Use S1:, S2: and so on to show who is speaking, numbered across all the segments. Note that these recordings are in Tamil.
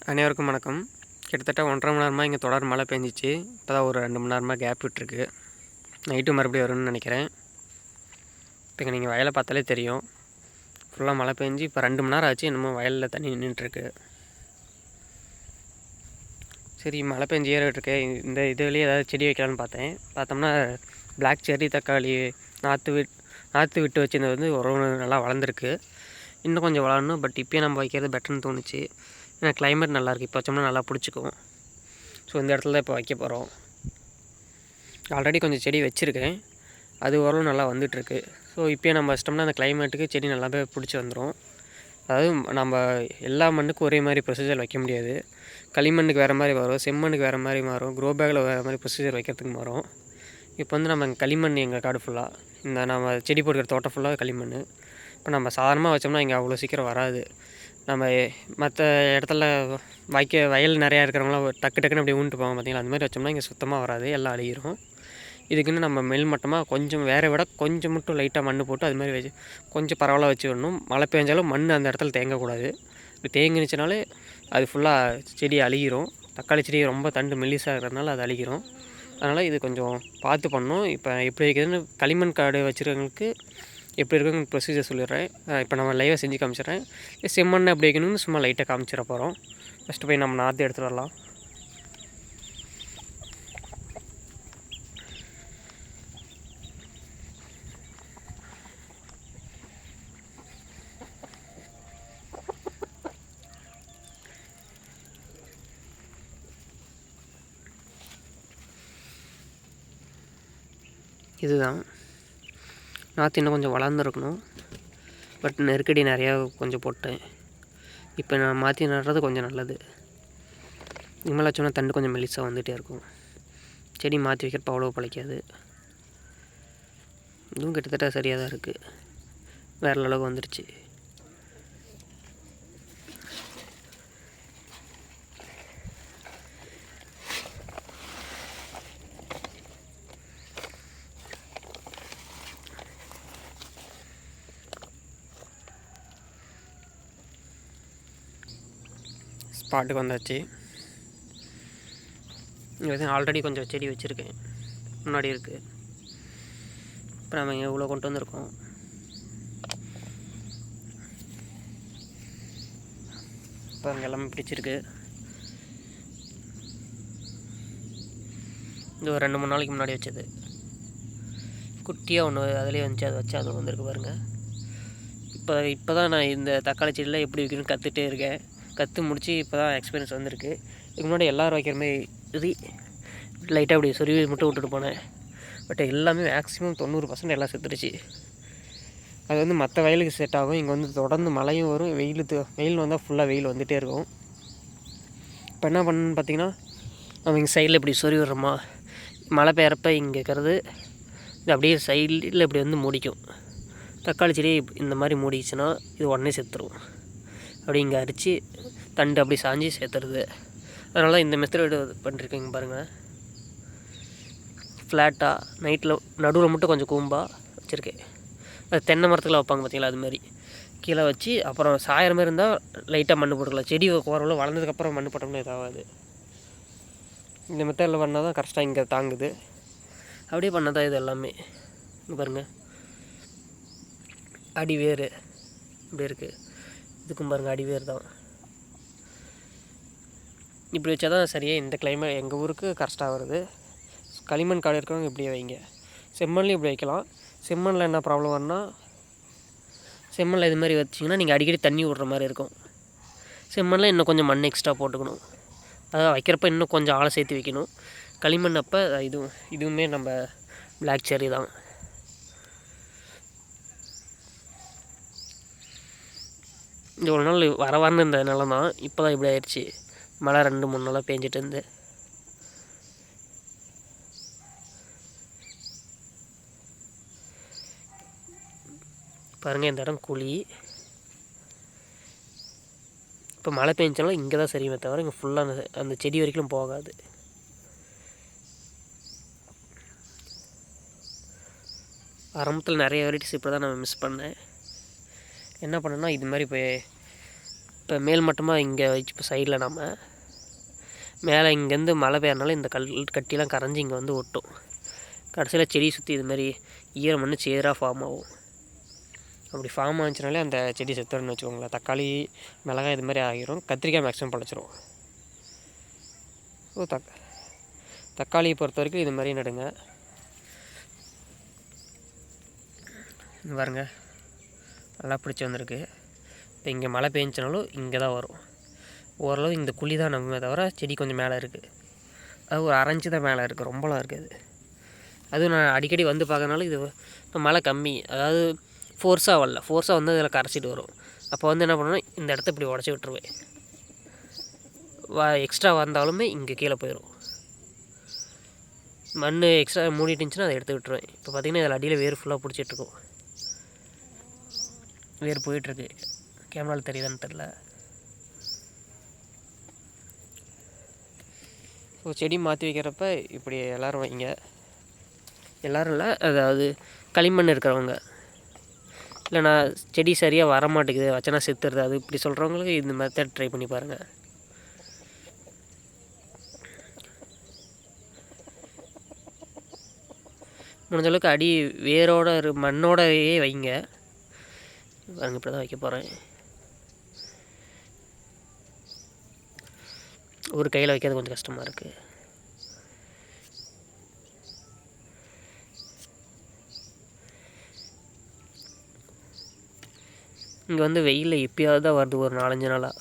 S1: அனைவருக்கும் வணக்கம். கிட்டத்தட்ட 1.5 மணி நேரமாக இங்கே தொடர் மழை பெஞ்சிச்சு. இப்போ தான் ஒரு 2 மணி நேரமாக கேப் விட்டுருக்கு. நைட்டு மறுபடியும் வரும்னு நினைக்கிறேன். இப்போ இங்கே நீங்கள் வயலை பார்த்தாலே தெரியும், ஃபுல்லாக மழை பெஞ்சு இப்போ 2 மணி நேரம் ஆச்சு. என்னமோ வயலில் தண்ணி நின்றுட்டுருக்கு. சரி, மழை பெஞ்சு ஏறிட்டுருக்கு. இந்த இதுலேயே ஏதாவது செடி வைக்கலான்னு பார்த்தோம்னா பிளாக் செர்ரி தக்காளி நாற்று விட்டு வச்சுருந்தது வந்து ஒரு நல்லா வளர்ந்துருக்கு. இன்னும் கொஞ்சம் வளரணும். பட் இப்போயே நம்ம வைக்கிறது பெட்டர்னு தோணுச்சு. ஏன்னா கிளைமேட் நல்லாயிருக்கு. இப்போ வச்சோம்னா நல்லா பிடிச்சிக்கும். ஸோ இந்த இடத்துல தான் இப்போ வைக்க போகிறோம். ஆல்ரெடி கொஞ்சம் செடி வச்சுருக்கேன், அது ஓரளவு நல்லா வந்துட்டுருக்கு. ஸோ இப்போயே நம்ம வச்சிட்டோம்னா அந்த கிளைமேட்டுக்கு செடி நல்லாவே பிடிச்சி வந்துடும். அதாவது நம்ம எல்லா மண்ணுக்கும் ஒரே மாதிரி ப்ரொசீஜர் வைக்க முடியாது. களிமண்ணுக்கு வேறு மாதிரி வரும், செம்மண்ணுக்கு வேறு மாதிரி மாறும், க்ரோ பேக்கில் வேறு மாதிரி ப்ரொசீஜர் வைக்கிறதுக்கு மாறும். இப்போ வந்து நம்ம களிமண் எங்கள் காடு ஃபுல்லாக, இந்த நம்ம செடி போடுற தோட்டம் ஃபுல்லாக களிமண். இப்போ நம்ம சாதாரணமாக வச்சோம்னா இங்கே அவ்வளோ சீக்கிரம் வராது. நம்ம மற்ற இடத்துல வயல் நிறையா இருக்கிறவங்களாம் டக்குன்னு அப்படியே ஊன்ட்டு போவாங்க பார்த்தீங்களா, அந்த மாதிரி வச்சோம்னா இங்கே சுத்தமாக வராது, எல்லாம் அழிகிறோம். இதுக்குன்னு நம்ம மெல் மட்டமாக கொஞ்சம் வேற விட கொஞ்சம் மட்டும் லைட்டாக மண் போட்டு அது மாதிரி வச்சு கொஞ்சம் பரவாயில்ல வச்சு விடணும். மழை பெஞ்சாலும் மண் அந்த இடத்துல தேங்கக்கூடாது. இப்போ தேங்கினுச்சுனாலே அது ஃபுல்லாக செடி அழுகிரும். தக்காளி செடி ரொம்ப தண்டு மெல்லிசாக இருக்கிறதுனால அது அழுகிரும். அதனால் இது கொஞ்சம் பார்த்து பண்ணணும். இப்போ எப்படி வைக்கிறதுன்னு களிமண் காடு வச்சுருக்கவங்களுக்கு எப்படி இருக்குன்னு ப்ரொசீஜர் சொல்லிடுறேன். இப்போ நம்ம லைவாக செஞ்சு காமிச்சிடுறேன். செம்மண்ணை எப்படி வைக்கணும்னு சும்மா லைட்டாக காமிச்சிட போகிறோம். ஃபஸ்ட்டு போய் நம்ம நாற்று எடுத்துகிட்டு வரலாம். இதுதான் நாற்று. இன்னும் கொஞ்சம் வளர்ந்துருக்கணும், பட் நெருக்கடி நிறையா கொஞ்சம் போட்டேன். இப்போ நான் மாற்றி நடுறது கொஞ்சம் நல்லது. இனிமேல் வச்சோன்னா தண்டு கொஞ்சம் மெலிசாக வந்துகிட்டே இருக்கும். செடி மாற்றி வைக்கிறப்ப அவ்வளோ பழைக்காது. இதுவும் கிட்டத்தட்ட சரியாக தான் இருக்குது, வேறு அளவுக்கு வந்துடுச்சு. ஸ்பாட்டுக்கு வந்தாச்சு. இங்கே வந்து ஆல்ரெடி கொஞ்சம் செடி வச்சுருக்கேன், முன்னாடி இருக்குது. இப்போ நம்ம இங்கே இவ்வளோ கொண்டு வந்திருக்கோம். இப்போ அங்கே எல்லாமே பிடிச்சிருக்கு. இது ஒரு 2-3 நாளைக்கு முன்னாடி வச்சது. குட்டியாக ஒன்று அதிலே வந்துச்சு, அதை வச்சு அது வந்திருக்கு பாருங்கள். இப்போ தான் நான் இந்த தக்காளி செடியில் எப்படி வைக்கணும்னு கற்றுட்டே இருக்கேன். கற்று முடித்து இப்போ தான் எக்ஸ்பீரியன்ஸ் வந்திருக்கு. இதுக்கு முன்னாடி எல்லோரும் வைக்கிற மாதிரி லைட்டாக அப்படி சொருவி மட்டும் விட்டுட்டு போனேன். பட் எல்லாமே மேக்ஸிமம் 90% எல்லாம் செத்துருச்சு. அது வந்து மற்ற வயலுக்கு செட் ஆகும். இங்கே வந்து தொடர்ந்து மழையும் வரும், வெயில் வந்தால் ஃபுல்லாக வெயில் வந்துகிட்டே இருக்கும். இப்போ என்ன பண்ணணுன்னு பார்த்தீங்கன்னா, நம்ம இங்கே சைடில் இப்படி சொருவி விடுறோமா, மழை பெய்யறப்ப இங்கே இருக்கிறது இது அப்படியே சைடில் இப்படி வந்து மூடிக்கும். தக்காளி செடி இந்த மாதிரி மூடிச்சுன்னா இது உடனே செத்துரும். அப்படி இங்கே அரித்து தண்டு அப்படி சாஞ்சி சேர்த்துறது. அதனால இந்த மெத்தட் பண்ணிருக்கீங்க பாருங்கள். ஃப்ளாட்டாக நைட்டில் நடுவில் மட்டும் கொஞ்சம் கூம்பாக வச்சுருக்கேன். அது தென்னை மரத்தில் வைப்பாங்க பார்த்தீங்களா, அதுமாரி கீழே வச்சு அப்புறம் சாயிற மாதிரி இருந்தால் லைட்டாக மண் போட்டுக்கலாம். செடி ஓரளவு வளர்ந்ததுக்கப்புறம் மண் போட்டோம்னா இதாகாது. இந்த மெத்தடில் பண்ணால் தான் கரெக்டாக இங்கே தாங்குது. அப்படியே பண்ணால் தான் இது எல்லாமே. இங்கே பாருங்கள், அடி வேறு இப்படி இருக்குது. இதுக்கும் பாருங்கள், அடி வேறு தான். இப்படி வச்சா தான் சரியாக இந்த கிளைமேட் எங்கள் ஊருக்கு கரெக்டாக வருது. களிமண் காடு இருக்கிறவங்க இப்படியே வைங்க. செம்மண்லேயும் இப்படி வைக்கலாம். செம்மண்ணில் என்ன ப்ராப்ளம் வரும்னா, செம்மண்ணில் இது மாதிரி வச்சிங்கன்னா நீங்கள் அடிக்கடி தண்ணி விட்ற மாதிரி இருக்கும். செம்மண்ணில் இன்னும் கொஞ்சம் மண் எக்ஸ்ட்ரா போட்டுக்கணும். அதாவது வைக்கிறப்ப இன்னும் கொஞ்சம் ஆழம் சேர்த்து வைக்கணும். களிமண் அப்போ இதுவுமே நம்ம பிளாக் செர்ரி தான். இவ்வளோ நாள் வரவான்னு இந்த நிலம் தான், இப்போ தான் இப்படி ஆயிடுச்சு. மழை 2-3 நாளாக பேஞ்சிட்டு இருந்து. பாருங்கள், இந்த இடம் குழி. இப்போ மழை பெஞ்சாலும் இங்கே தான் சரியுமே தவிர இங்கே ஃபுல்லாக அந்த செடி வரைக்கும் போகாது. ஆரம்பத்தில் நிறைய வெரைட்டிஸ் இப்போ தான் நான் மிஸ் பண்ணேன். என்ன பண்ணேன்னா, இது மாதிரி இப்போ மேல் மட்டமாக இங்கே வச்சு இப்போ சைடில் நம்ம மேலே இங்கேருந்து மழை பெய்யறனால இந்த கட்டிலாம் கரைஞ்சி இங்கே வந்து ஒட்டும். கடைசியில் செடி சுற்றி இது மாதிரி ஈரம் மண்ணு சேராக ஃபார்ம் ஆகும். அப்படி ஃபார்ம் ஆச்சுனாலே அந்த செடி செத்துறன்னு வச்சுக்கோங்களேன். தக்காளி, மிளகாய் இது மாதிரி ஆகிரும். கத்திரிக்காய் மேக்ஸிமம் பழச்சிரும். ஸோ தக்காளியை பொறுத்த வரைக்கும் இது மாதிரி நடுங்க. பாருங்க நல்லா பிடிச்சி வந்திருக்கு. இப்போ இங்கே மழை பெஞ்சினாலும் இங்கே தான் வரும். ஓரளவு இந்த குழி தான் நம்ம தவிர செடி கொஞ்சம் மேலே இருக்குது. அது ஒரு அரைஞ்சி தான் மேலே இருக்குது, ரொம்பலாம் இருக்குது. அதுவும் நான் அடிக்கடி வந்து பார்க்கறனால இது இப்போ மழை கம்மி, அதாவது ஃபோர்ஸாக வரல. ஃபோர்ஸாக வந்து அதில் கரைச்சிட்டு வரும். அப்போ வந்து என்ன பண்ணுவேன்னா இந்த இடத்த இப்படி உடச்சி விட்டுருவேன். எக்ஸ்ட்ரா வந்தாலுமே இங்கே கீழே போயிடும். மண் எக்ஸ்ட்ரா மூடிட்டு இருந்துச்சுன்னா அதை எடுத்து விட்டுருவேன். இப்போ பார்த்திங்கன்னா இதில் அடியில் வேர் ஃபுல்லாக பிடிச்சிட்ருக்கும். வேர் போயிட்டுருக்கு. கேமராவில் தெரியுதான்னு தெரில. ஸோ செடி மாற்றி வைக்கிறப்ப இப்படி எல்லோரும் வைங்க. எல்லோரும் இல்லை, அதாவது களிமண் இருக்கிறவங்க, இல்லை நான் செடி சரியாக வர மாட்டேங்குது, வச்சனா செத்துடுது, அது இப்படி சொல்கிறவங்களுக்கு இந்த மெத்தட் ட்ரை பண்ணி பாருங்கள். முடிஞ்சளவுக்கு அடி வேரோட மண்ணோடையே வைங்க. பாருங்க இப்படி தான் வைக்க போகிறேன். ஒரு கையில் வைக்கிறது கொஞ்சம் கஷ்டமாக இருக்குது. இங்கே வந்து வெயிலில் எப்பயாவது தான் வருது, ஒரு 4-5 நாளாக.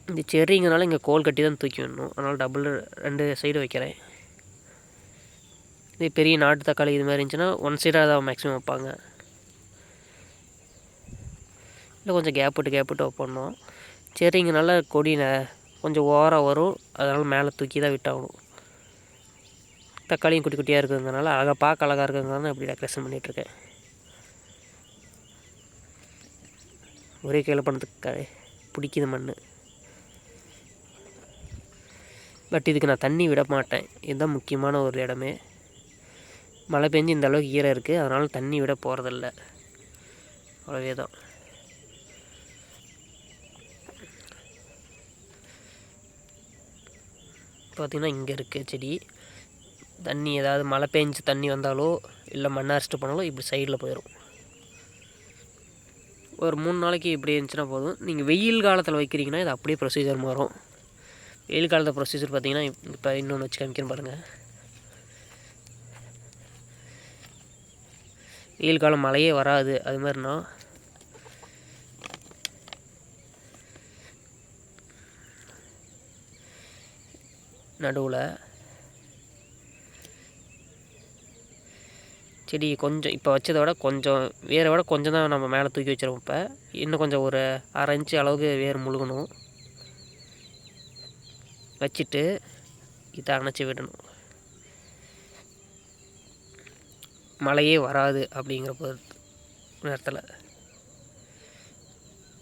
S1: இந்த செர்ரிங்கனால இங்கே கோல் கட்டி தான் தூக்கி விடணும். அதனால் டபுள் 2 சைடு வைக்கிறேன். இதே பெரிய நாட்டு தக்காளி இது மாதிரி இருந்துச்சுன்னா 1 சைடாக தான் மேக்ஸிமம் வைப்பாங்க. இல்லை கொஞ்சம் கேப் விட்டு வைப்போம். செர்ரிங்கனால கொடி கொஞ்சம் ஓரம் வரும், அதனால் மேலே தூக்கி தான் விட்டாகணும். தக்காளியும் குட்டி குட்டியாக இருக்கிறதுனால பார்க்க அழகாக இருக்கிறதுனால இப்படி டெக்கரேஷன் பண்ணிகிட்ருக்கேன். ஒரே கையில் பண்ணுறதுக்கு பிடிக்குது மண். பட் இதுக்கு நான் தண்ணி விட மாட்டேன். இதுதான் முக்கியமான ஒரு இடமே. மழை பெஞ்சு இந்த அளவுக்கு ஈரம் இருக்குது, அதனால் தண்ணி விட போகிறதில்ல. அவ்வளவே தான். பார்த்திங்கன்னா இங்கே இருக்குது செடி. தண்ணி ஏதாவது மழை பெஞ்சு தண்ணி வந்தாலோ இல்லை மண்ணை அரைச்சிட்டு போனாலும் இப்படி சைடில் போயிடும். ஒரு 3 நாளைக்கு இப்படி இருந்துச்சுன்னா போதும். நீங்கள் வெயில் காலத்தில் வைக்கிறீங்கன்னா இது அப்படியே ப்ரொசீஜர் மாறும். வெயில் காலத்தில் ப்ரொசீஜர் பார்த்திங்கன்னா இப்போ இன்னொன்று வச்சு காமிக்கிறேன் பாருங்கள். வெயில் காலம் மழையே வராது, அது மாதிரினா நடுவில் செடி கொஞ்சம் இப்போ வச்சதை விட கொஞ்சம் வேரை விட கொஞ்சம் தான் நம்ம மேலே தூக்கி வச்சிருவோம். இப்போ இன்னும் கொஞ்சம் ஒரு 1/2 இன்ச்சு அளவுக்கு வேர் முழுகணும். வச்சுட்டு இதை அணைச்சி விடணும். மழையே வராது அப்படிங்கிற நேரத்தில்,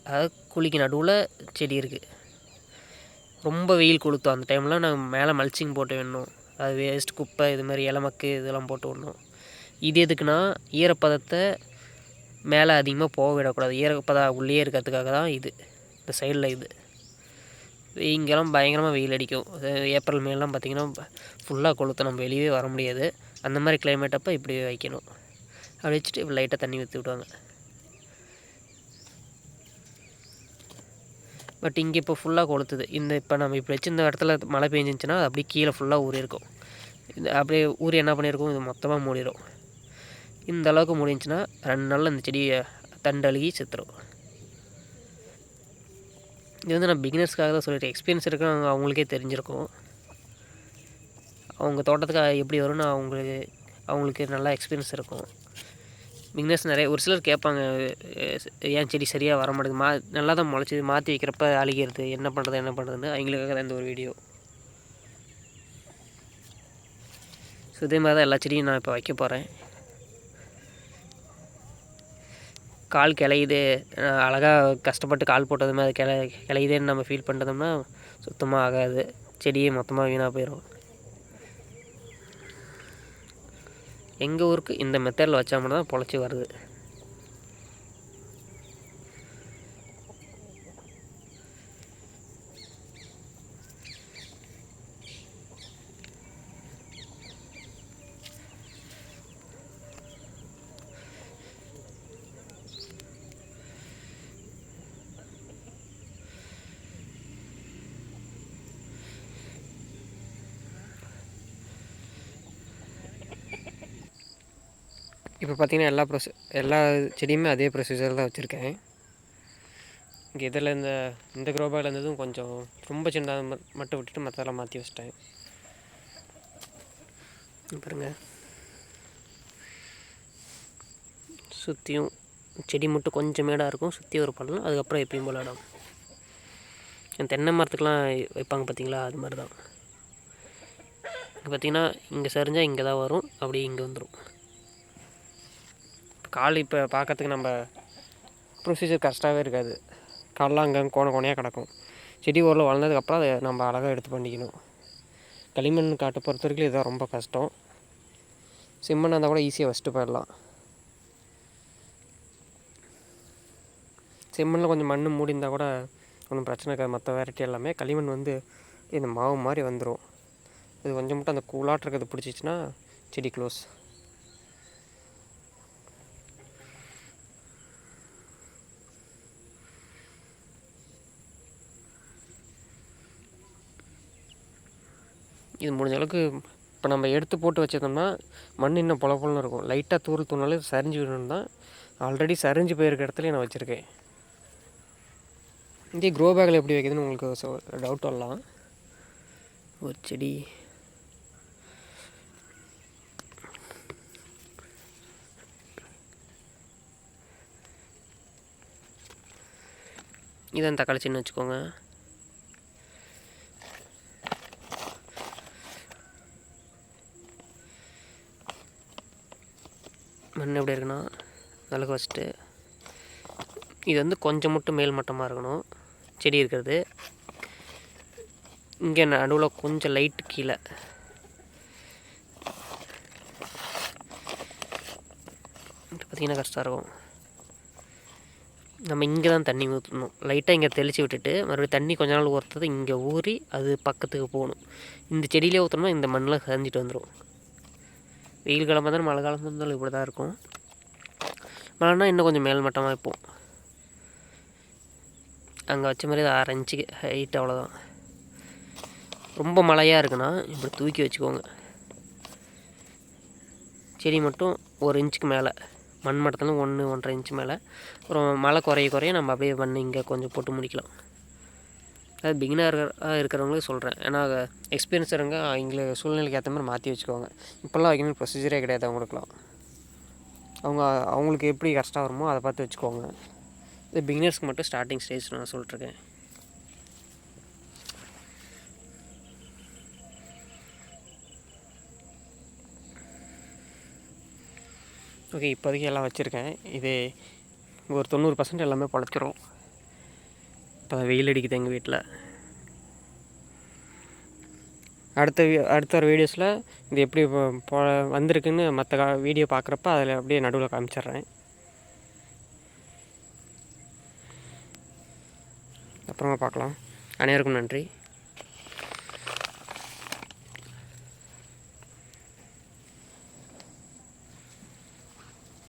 S1: அதாவது குழிக்கு நடுவில் செடி இருக்குது. ரொம்ப வெயில் கொளுத்தும் அந்த டைமில் நாங்கள் மேலே மல்ச்சிங் போட்டு விடணும். அது வேஸ்ட் குப்பை இது மாதிரி இலமக்கு இதெல்லாம் போட்டு விடணும். இது எதுக்குன்னா ஈரப்பதத்தை மேலே அதிகமாக போக விடக்கூடாது. ஈரப்பதம் உள்ளே இருக்கிறதுக்காக தான் இது. இந்த சைடில் இது இங்கெல்லாம் பயங்கரமாக வெயில் அடிக்கும். ஏப்ரல் மேலாம் பார்த்திங்கன்னா ஃபுல்லாக கொளுத்து, நம்ம வெளியே வர முடியாது. அந்த மாதிரி கிளைமேட் அப்போ இப்படி வைக்கணும். அப்படி வச்சுட்டு இப்படி லைட்டாக தண்ணி ஊற்றி விடுவாங்க. பட் இங்கே இப்போ ஃபுல்லாக கொளுத்துது. இப்போ நம்ம இப்படி வச்சு இந்த இடத்துல மழை பெஞ்சிருந்துச்சுன்னா அது அப்படியே கீழே ஃபுல்லாக ஊறி இருக்கும். இது அப்படியே ஊறி என்ன பண்ணியிருக்கும், இது மொத்தமாக மூடிடும். இந்த அளவுக்கு முடிஞ்சுன்னா 2 நாளில் இந்த செடியை தண்டு அழுகி செத்துரும். இது வந்து நான் பிகினர்ஸ்க்காக தான் சொல்லிட்டேன். எக்ஸ்பீரியன்ஸ் இருக்கிறவங்க அவங்களுக்கே தெரிஞ்சிருக்கும். அவங்க தோட்டத்துக்கு எப்படி வரும்னு அவங்களுக்கு நல்லா எக்ஸ்பீரியன்ஸ் இருக்கும். பிகினர்ஸ் நிறைய ஒரு சிலர் கேட்பாங்க, ஏன் செடி சரியாக வர மாட்டேங்குது, நல்லா தான் முளைச்சிது, மாற்றி வைக்கிறப்ப அழுகிறது, என்ன பண்ணுறதுன்னு அவங்களுக்காக தான் இந்த ஒரு வீடியோ. ஸோ இதே மாதிரி தான் எல்லா செடியும் நான் இப்போ வைக்க போகிறேன். கால் கிளையுது, அழகாக கஷ்டப்பட்டு கால் போட்டது மாதிரி கிளையுதேன்னு நம்ம ஃபீல் பண்ணுறோம்னா சுத்தமாக ஆகாது. செடியே மொத்தமாக வீணாக போயிடும். எங்கள் ஊருக்கு இந்த மெத்தடில் வச்சா மட்டும் தான் பொழைச்சி வருது. இப்போ பார்த்திங்கன்னா எல்லா செடியுமே அதே ப்ரொசீஜர் தான் வச்சுருக்கேன். இங்கே இதில் இந்த க்ரோபேக்கில் இருந்ததும் கொஞ்சம் ரொம்ப சின்னதாக மட்டும் விட்டுட்டு மற்றதெல்லாம் மாற்றி வச்சிட்டேன். பாருங்கள், சுற்றியும் செடி மட்டும் கொஞ்சம் மேடாக இருக்கும், சுற்றி ஒரு பள்ளம், அதுக்கப்புறம் எப்பயும் போல் இடம். தென்னை மரத்துக்கெலாம் வைப்பாங்க பார்த்தீங்களா, அது மாதிரி தான். இங்கே பார்த்திங்கன்னா இங்கே சரிஞ்சால் இங்கே தான் வரும், அப்படியே இங்கே வந்துடும். கால் இப்போ பார்க்கறதுக்கு நம்ம ப்ரொசீஜர் கரெக்டாகவே இருக்காது. கால்லாம் அங்கே கோணையாக கிடக்கும். செடி ஓரளவு வளர்ந்ததுக்கப்புறம் அதை நம்ம அழகாக எடுத்து பண்ணிக்கணும். களிமண் காட்டை பொறுத்த வரைக்கும் இதுதான் ரொம்ப கஷ்டம். செம்மண்ணாக இருந்தால் கூட ஈஸியாக வச்சுட்டு போயிடலாம். செம்மண்ணில் கொஞ்சம் மண் மூடி இருந்தால் கூட ஒன்றும் பிரச்சனை இருக்காது. மற்ற வெரைட்டி எல்லாமே களிமண் இந்த மாவு மாதிரி வந்துடும். இது கொஞ்சம் மட்டும் அந்த கூலாட்டு இருக்கிறது பிடிச்சிச்சின்னா செடி க்ளோஸ். இது முடிஞ்ச அளவுக்கு இப்போ நம்ம எடுத்து போட்டு வச்சிருந்தோம்னா மண் இன்னும் பொலன்னு இருக்கும். லைட்டாக தூள் தூணாலே சரிஞ்சு விடணும் தான். ஆல்ரெடி சரிஞ்சு போயிருக்க இடத்துலையும் நான் வச்சுருக்கேன். இதே க்ரோ பேக்கில் எப்படி வைக்கிறதுன்னு உங்களுக்கு டவுட் வரலாம். ஒரு செடி இதான் தக்காளி சின்ன வச்சுக்கோங்க. மண் எப்படி இருக்குன்னா விளக்கு வச்சுட்டு இது கொஞ்சம் மட்டும் மேல் மட்டமாக இருக்கணும் செடி இருக்கிறது. இங்கே நடுவில் கொஞ்சம் லைட்டு கீழே பார்த்திங்கன்னா கஷ்டம் இருக்கும். நம்ம இங்கே தான் தண்ணி ஊற்றணும். லைட்டாக இங்கே தெளித்து விட்டுட்டு மறுபடியும் தண்ணி கொஞ்ச நாள் ஊற்றுறது இங்கே ஊறி அது பக்கத்துக்கு போகணும். இந்த செடியிலே ஊற்றணும்னா இந்த மண்ணில் சரிஞ்சிட்டு வந்துடும். வெயில் காலமாக இருந்தாலும் மழை காலமாக இருந்தாலும் இப்படி தான் இருக்கும். மழைனா இன்னும் கொஞ்சம் மேல் மட்டமாக வைப்போம். அங்கே வச்ச மாதிரி 6 இன்ச்சு ஹைட், அவ்வளோதான். ரொம்ப மழையாக இருக்குன்னா இப்படி தூக்கி வச்சுக்கோங்க. செடி மட்டும் 1 இன்ச்சுக்கு மேலே மண் மட்டத்தில் 1-1.5 இன்ச்சு மேலே. அப்புறம் மழை குறைய நம்ம அப்படியே மண் இங்கே கொஞ்சம் போட்டு முடிக்கலாம். அது பிகினராக இருக்கிறவங்களுக்கு சொல்கிறேன். ஏன்னா எக்ஸ்பீரியன்ஸ் இருங்க அவங்களுக்கு சூழ்நிலைக்கு ஏற்ற மாதிரி மாற்றி வச்சுக்கோங்க. இப்போல்லாம் வைக்கணும் ப்ரொசீஜரே கிடையாது அவங்களுக்குலாம். அவங்களுக்கு எப்படி கஷ்டம் வருமோ அதை பார்த்து வச்சுக்கோங்க. இது பிகினர்ஸ்க்கு மட்டும் ஸ்டார்டிங் ஸ்டேஜ் நான் சொல்லிட்டுருக்கேன். ஓகே, இப்போதைக்கு எல்லாம் வச்சுருக்கேன். இது ஒரு 90% எல்லாமே பொழைச்சிரும். இப்போ வெயில் அடிக்குது எங்கள் வீட்டில். அடுத்த ஒரு வீடியோஸில் இது எப்படி வந்திருக்குன்னு மற்ற வீடியோ பார்க்குறப்ப அதில் அப்படியே நடுவில் காமிச்சிட்றேன். அப்புறமா பார்க்கலாம். அனைவருக்கும் நன்றி.